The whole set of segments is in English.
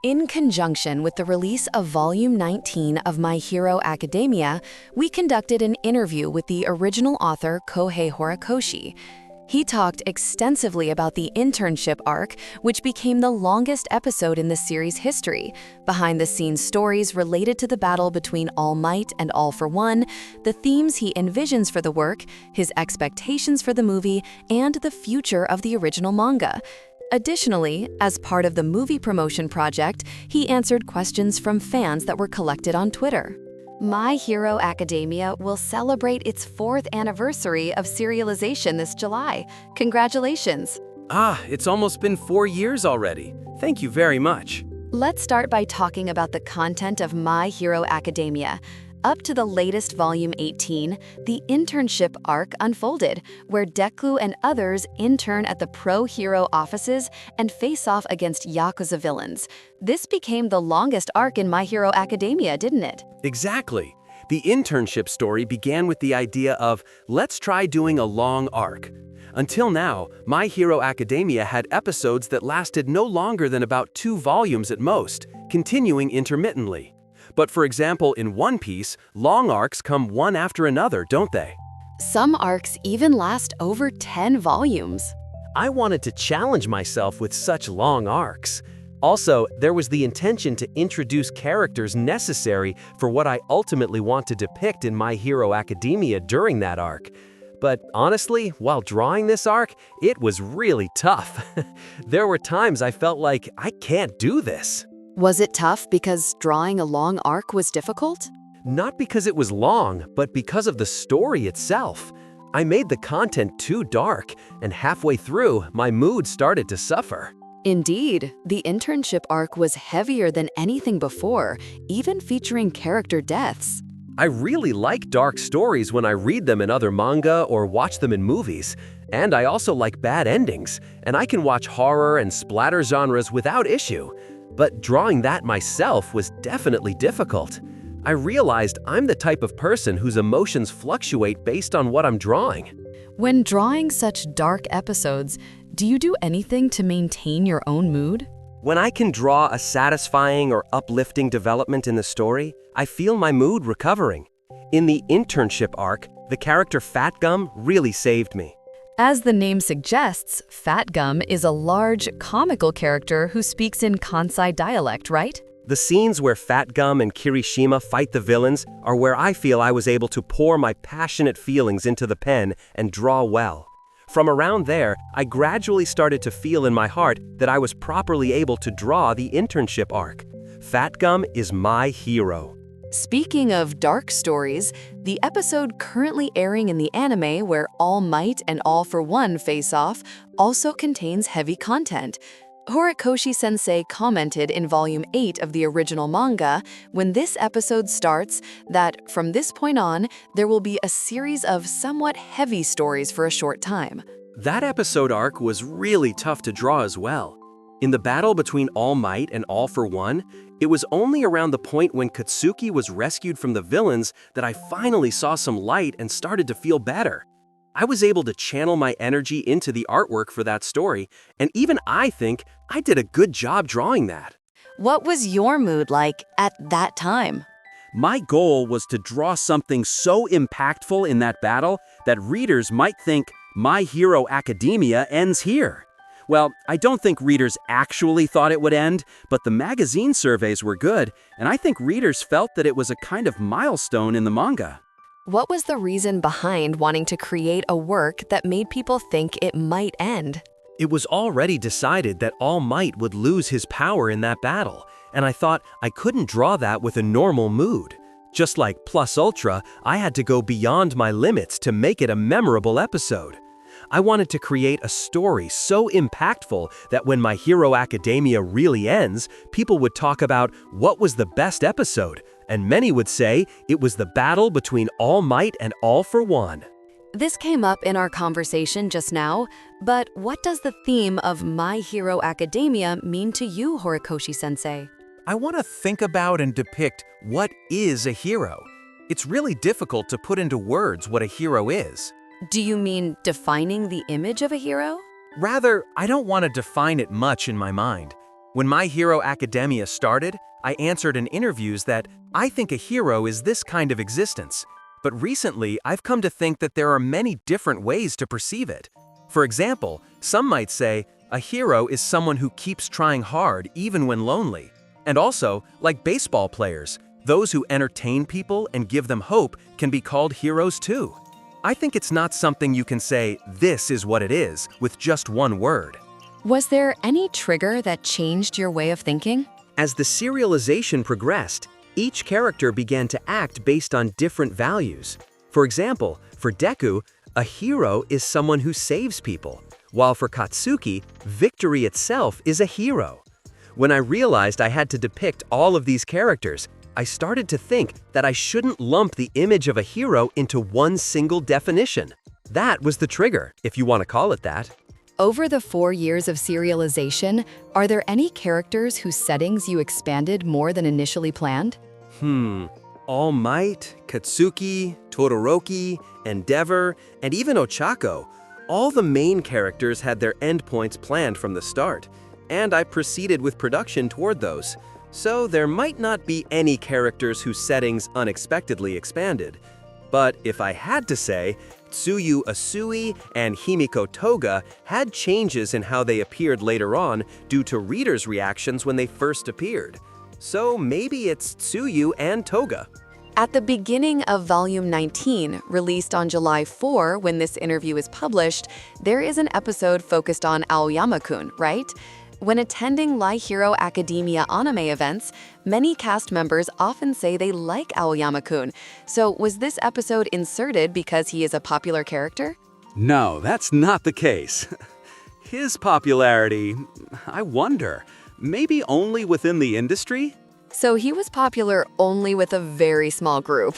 In conjunction with the release of Volume 19 of My Hero Academia, we conducted an interview with the original author Kōhei Horikoshi. He talked extensively about the internship arc, which became the longest episode in the series' history, behind-the-scenes stories related to the battle between All Might and All for One, the themes he envisions for the work, his expectations for the movie, and the future of the original manga. Additionally, as part of the movie promotion project, he answered questions from fans that were collected on Twitter. My Hero Academia will celebrate its 4th anniversary of serialization this July. Congratulations! It's almost been 4 years already. Thank you very much. Let's start by talking about the content of My Hero Academia. Up to the latest Volume 18, the internship arc unfolded, where Deku and others intern at the pro-hero offices and face off against Yakuza villains. This became the longest arc in My Hero Academia, didn't it? Exactly. The internship story began with the idea of, let's try doing a long arc. Until now, My Hero Academia had episodes that lasted no longer than about 2 volumes at most, continuing intermittently. But for example, in One Piece, long arcs come one after another, don't they? Some arcs even last over 10 volumes. I wanted to challenge myself with such long arcs. Also, there was the intention to introduce characters necessary for what I ultimately want to depict in My Hero Academia during that arc. But honestly, while drawing this arc, it was really tough. There were times I felt like I can't do this. Was it tough because drawing a long arc was difficult? Not because it was long, but because of the story itself. I made the content too dark, and halfway through, my mood started to suffer. Indeed, the internship arc was heavier than anything before, even featuring character deaths. I really like dark stories when I read them in other manga or watch them in movies. And I also like bad endings, and I can watch horror and splatter genres without issue. But drawing that myself was definitely difficult. I realized I'm the type of person whose emotions fluctuate based on what I'm drawing. When drawing such dark episodes, do you do anything to maintain your own mood? When I can draw a satisfying or uplifting development in the story, I feel my mood recovering. In the internship arc, the character Fat Gum really saved me. As the name suggests, Fat Gum is a large, comical character who speaks in Kansai dialect, right? The scenes where Fat Gum and Kirishima fight the villains are where I feel I was able to pour my passionate feelings into the pen and draw well. From around there, I gradually started to feel in my heart that I was properly able to draw the internship arc. Fat Gum is my hero. Speaking of dark stories, the episode currently airing in the anime where All Might and All for One face off also contains heavy content. Horikoshi-sensei commented in Volume 8 of the original manga, when this episode starts, that from this point on, there will be a series of somewhat heavy stories for a short time. That episode arc was really tough to draw as well. In the battle between All Might and All for One, it was only around the point when Katsuki was rescued from the villains that I finally saw some light and started to feel better. I was able to channel my energy into the artwork for that story, and even I think I did a good job drawing that. What was your mood like at that time? My goal was to draw something so impactful in that battle that readers might think My Hero Academia ends here. Well, I don't think readers actually thought it would end, but the magazine surveys were good, and I think readers felt that it was a kind of milestone in the manga. What was the reason behind wanting to create a work that made people think it might end? It was already decided that All Might would lose his power in that battle, and I thought I couldn't draw that with a normal mood. Just like Plus Ultra, I had to go beyond my limits to make it a memorable episode. I wanted to create a story so impactful that when My Hero Academia really ends, people would talk about what was the best episode, and many would say it was the battle between All Might and All for One. This came up in our conversation just now, but what does the theme of My Hero Academia mean to you, Horikoshi-sensei? I want to think about and depict what is a hero. It's really difficult to put into words what a hero is. Do you mean defining the image of a hero? Rather, I don't want to define it much in my mind. When My Hero Academia started, I answered in interviews that I think a hero is this kind of existence. But recently, I've come to think that there are many different ways to perceive it. For example, some might say, a hero is someone who keeps trying hard even when lonely. And also, like baseball players, those who entertain people and give them hope can be called heroes too. I think it's not something you can say, this is what it is, with just one word. Was there any trigger that changed your way of thinking? As the serialization progressed, each character began to act based on different values. For example, for Deku, a hero is someone who saves people, while for Katsuki, victory itself is a hero. When I realized I had to depict all of these characters, I started to think that I shouldn't lump the image of a hero into one single definition. That was the trigger, if you want to call it that. Over the 4 years of serialization, are there any characters whose settings you expanded more than initially planned? All Might, Katsuki, Todoroki, Endeavor, and even Ochako. All the main characters had their endpoints planned from the start, and I proceeded with production toward those. So there might not be any characters whose settings unexpectedly expanded. But if I had to say, Tsuyu Asui and Himiko Toga had changes in how they appeared later on due to readers' reactions when they first appeared. So maybe it's Tsuyu and Toga. At the beginning of Volume 19, released on July 4 when this interview is published, there is an episode focused on Aoyama-kun, right? When attending My Hero Academia anime events, many cast members often say they like Aoyama-kun. So was this episode inserted because he is a popular character? No, that's not the case. His popularity, I wonder, maybe only within the industry? So he was popular only with a very small group.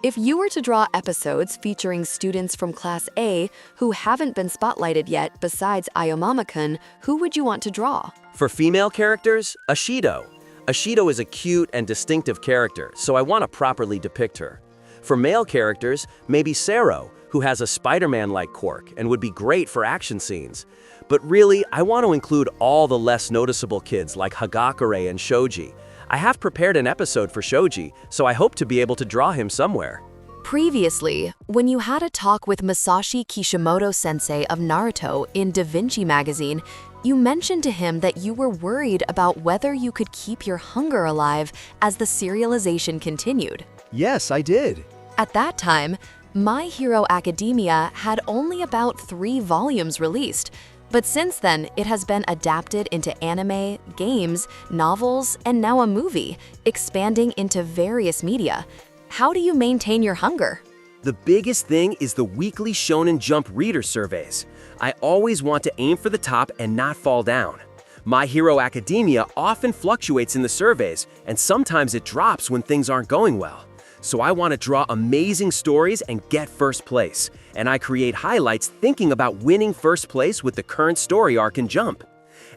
If you were to draw episodes featuring students from Class A who haven't been spotlighted yet besides Aoyama-kun, who would you want to draw? For female characters, Ashido. Ashido is a cute and distinctive character, so I want to properly depict her. For male characters, maybe Sero, who has a Spider-Man-like quirk and would be great for action scenes. But really, I want to include all the less noticeable kids like Hagakure and Shoji. I have prepared an episode for Shoji, so I hope to be able to draw him somewhere. Previously, when you had a talk with Masashi Kishimoto-sensei of Naruto in Da Vinci magazine, you mentioned to him that you were worried about whether you could keep your hunger alive as the serialization continued. Yes, I did. At that time, My Hero Academia had only about 3 volumes released, but since then, it has been adapted into anime, games, novels, and now a movie, expanding into various media. How do you maintain your hunger? The biggest thing is the weekly Shonen Jump reader surveys. I always want to aim for the top and not fall down. My Hero Academia often fluctuates in the surveys, and sometimes it drops when things aren't going well. So I want to draw amazing stories and get first place. And I create highlights thinking about winning first place with the current story arc in Jump.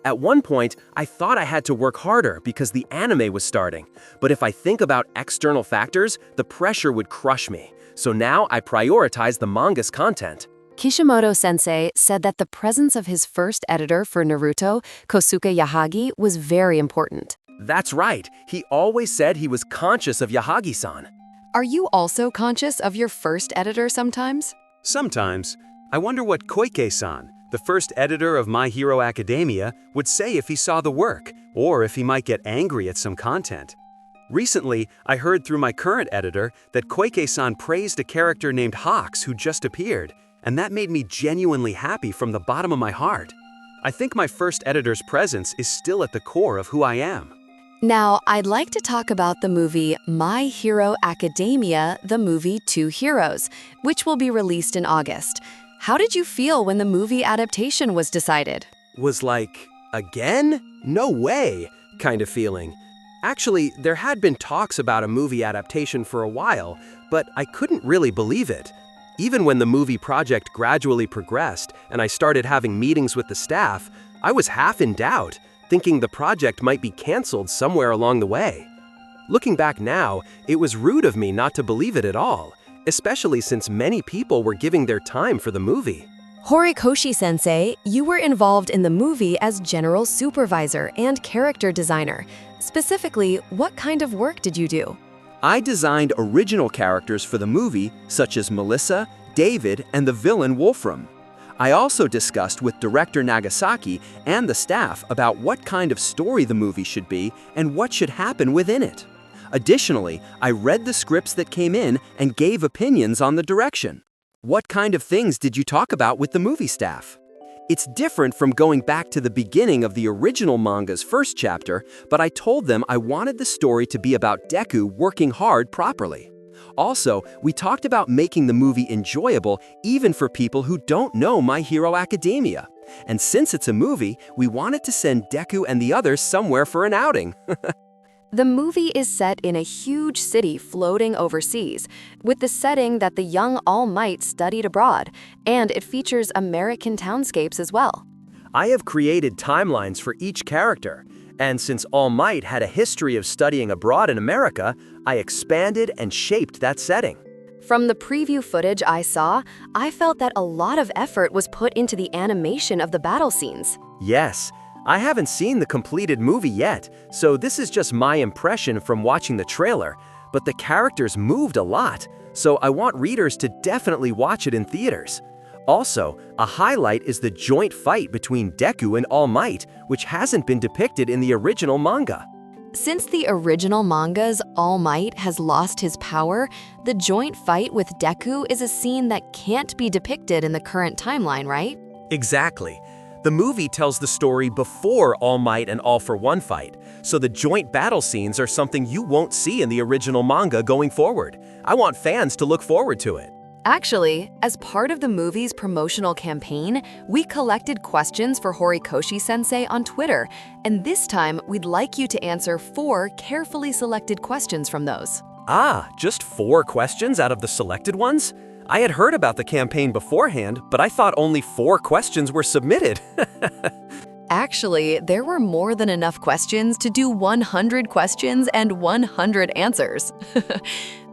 At one point, I thought I had to work harder because the anime was starting. But if I think about external factors, the pressure would crush me. So now I prioritize the manga's content. Kishimoto-sensei said that the presence of his first editor for Naruto, Kosuke Yahagi, was very important. That's right. He always said he was conscious of Yahagi-san. Are you also conscious of your first editor sometimes? Sometimes. I wonder what Koike-san, the first editor of My Hero Academia, would say if he saw the work, or if he might get angry at some content. Recently, I heard through my current editor that Koike-san praised a character named Hawks who just appeared, and that made me genuinely happy from the bottom of my heart. I think my first editor's presence is still at the core of who I am. Now, I'd like to talk about the movie My Hero Academia, the movie Two Heroes, which will be released in August. How did you feel when the movie adaptation was decided? Was like, again? No way, kind of feeling. Actually, there had been talks about a movie adaptation for a while, but I couldn't really believe it. Even when the movie project gradually progressed and I started having meetings with the staff, I was half in doubt, thinking the project might be canceled somewhere along the way. Looking back now, it was rude of me not to believe it at all, especially since many people were giving their time for the movie. Horikoshi-sensei, you were involved in the movie as general supervisor and character designer. Specifically, what kind of work did you do? I designed original characters for the movie, such as Melissa, David, and the villain Wolfram. I also discussed with director Nagasaki and the staff about what kind of story the movie should be and what should happen within it. Additionally, I read the scripts that came in and gave opinions on the direction. What kind of things did you talk about with the movie staff? It's different from going back to the beginning of the original manga's first chapter, but I told them I wanted the story to be about Deku working hard properly. Also, we talked about making the movie enjoyable even for people who don't know My Hero Academia. And since it's a movie, we wanted to send Deku and the others somewhere for an outing. The movie is set in a huge city floating overseas, with the setting that the young All Might studied abroad, and it features American townscapes as well. I have created timelines for each character, and since All Might had a history of studying abroad in America, I expanded and shaped that setting. From the preview footage I saw, I felt that a lot of effort was put into the animation of the battle scenes. Yes, I haven't seen the completed movie yet, so this is just my impression from watching the trailer, but the characters moved a lot, so I want readers to definitely watch it in theaters. Also, a highlight is the joint fight between Deku and All Might, which hasn't been depicted in the original manga. Since the original manga's All Might has lost his power, the joint fight with Deku is a scene that can't be depicted in the current timeline, right? Exactly. The movie tells the story before All Might and All for One fight, so the joint battle scenes are something you won't see in the original manga going forward. I want fans to look forward to it. Actually, as part of the movie's promotional campaign, we collected questions for Horikoshi-sensei on Twitter, and this time we'd like you to answer 4 carefully selected questions from those. Ah, just 4 questions out of the selected ones? I had heard about the campaign beforehand, but I thought only 4 questions were submitted. Actually, there were more than enough questions to do 100 questions and 100 answers.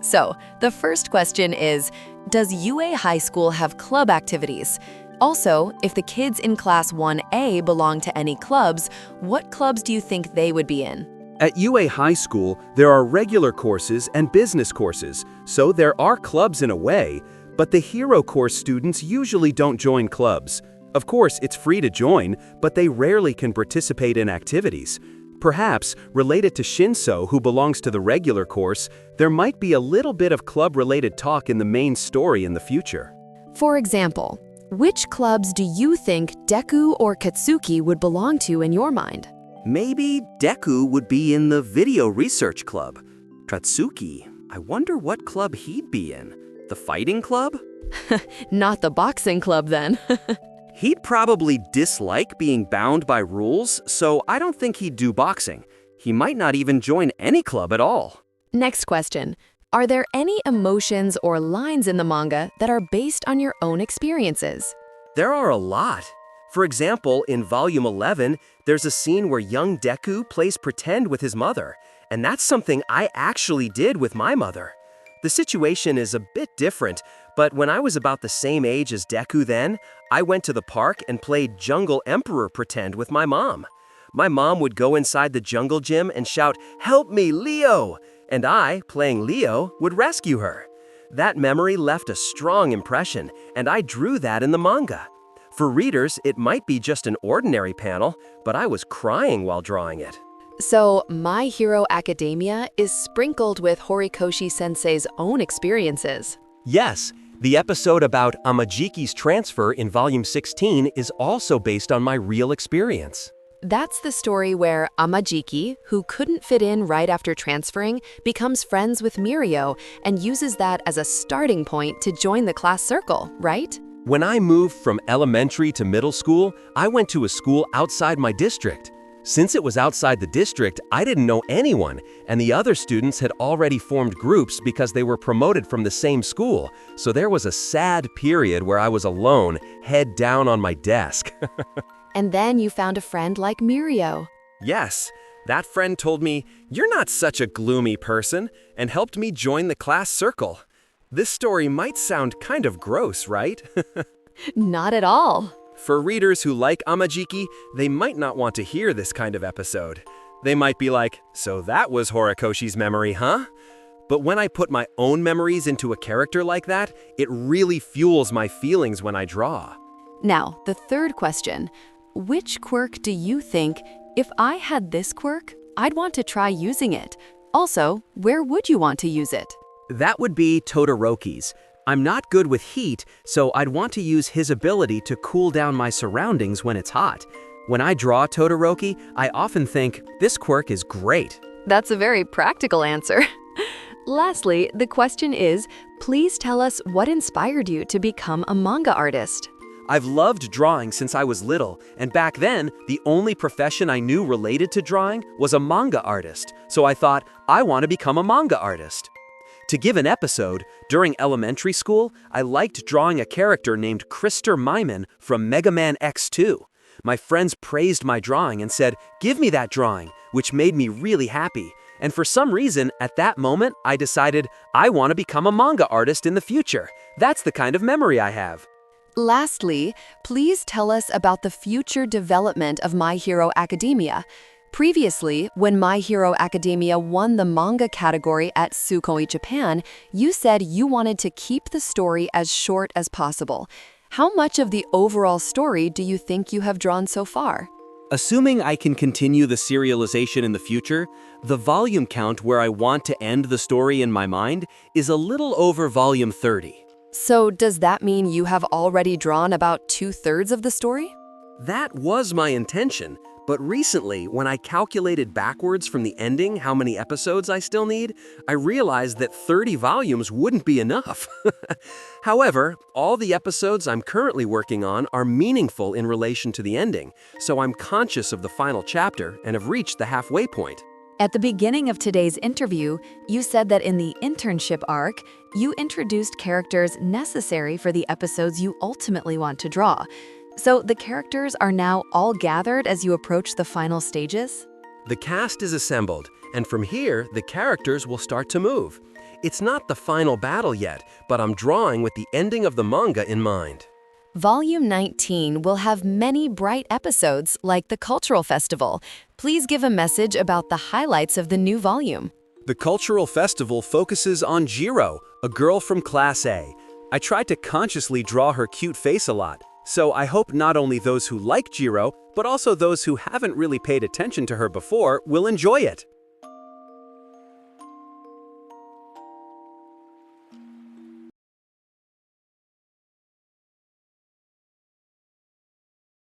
So, the first question is, does UA High School have club activities? Also, if the kids in Class 1A belong to any clubs, what clubs do you think they would be in? At UA High School, there are regular courses and business courses, so there are clubs in a way, but the Hero Course students usually don't join clubs. Of course, it's free to join, but they rarely can participate in activities. Perhaps, related to Shinso, who belongs to the regular course, there might be a little bit of club-related talk in the main story in the future. For example, which clubs do you think Deku or Katsuki would belong to in your mind? Maybe Deku would be in the Video Research Club. Katsuki, I wonder what club he'd be in. The fighting club? Not the boxing club, then. He'd probably dislike being bound by rules, so I don't think he'd do boxing. He might not even join any club at all. Next question. Are there any emotions or lines in the manga that are based on your own experiences? There are a lot. For example, in Volume 11, there's a scene where young Deku plays pretend with his mother, and that's something I actually did with my mother. The situation is a bit different, but when I was about the same age as Deku then, I went to the park and played Jungle Emperor pretend with my mom. My mom would go inside the jungle gym and shout, "Help me, Leo!" And I, playing Leo, would rescue her. That memory left a strong impression, and I drew that in the manga. For readers, it might be just an ordinary panel, but I was crying while drawing it. So, My Hero Academia is sprinkled with Horikoshi-sensei's own experiences. Yes, the episode about Amajiki's transfer in Volume 16 is also based on my real experience. That's the story where Amajiki, who couldn't fit in right after transferring, becomes friends with Mirio and uses that as a starting point to join the class circle, right? When I moved from elementary to middle school, I went to a school outside my district. Since it was outside the district, I didn't know anyone, and the other students had already formed groups because they were promoted from the same school, so there was a sad period where I was alone, head down on my desk. And then you found a friend like Mirio. Yes, that friend told me, "You're not such a gloomy person," and helped me join the class circle. This story might sound kind of gross, right? Not at all. For readers who like Amajiki, they might not want to hear this kind of episode. They might be like, so that was Horikoshi's memory, huh? But when I put my own memories into a character like that, it really fuels my feelings when I draw. Now, the third question. Which quirk do you think, if I had this quirk, I'd want to try using it? Also, where would you want to use it? That would be Todoroki's. I'm not good with heat, so I'd want to use his ability to cool down my surroundings when it's hot. When I draw Todoroki, I often think, this quirk is great. That's a very practical answer. Lastly, the question is, please tell us what inspired you to become a manga artist. I've loved drawing since I was little, and back then, the only profession I knew related to drawing was a manga artist, so I thought, I want to become a manga artist. To give an episode, during elementary school, I liked drawing a character named Krister Myman from Mega Man X2. My friends praised my drawing and said, give me that drawing, which made me really happy. And for some reason, at that moment, I decided I want to become a manga artist in the future. That's the kind of memory I have. Lastly, please tell us about the future development of My Hero Academia. Previously, when My Hero Academia won the manga category at Sukoi Japan, you said you wanted to keep the story as short as possible. How much of the overall story do you think you have drawn so far? Assuming I can continue the serialization in the future, the volume count where I want to end the story in my mind is a little over volume 30. So does that mean you have already drawn about 2/3 of the story? That was my intention, but recently, when I calculated backwards from the ending how many episodes I still need, I realized that 30 volumes wouldn't be enough. However, all the episodes I'm currently working on are meaningful in relation to the ending, so I'm conscious of the final chapter and have reached the halfway point. At the beginning of today's interview, you said that in the internship arc, you introduced characters necessary for the episodes you ultimately want to draw. So the characters are now all gathered as you approach the final stages? The cast is assembled, and from here, the characters will start to move. It's not the final battle yet, but I'm drawing with the ending of the manga in mind. Volume 19 will have many bright episodes like the Cultural Festival. Please give a message about the highlights of the new volume. The Cultural Festival focuses on Jiro, a girl from Class A. I tried to consciously draw her cute face a lot, so I hope not only those who like Jiro, but also those who haven't really paid attention to her before will enjoy it.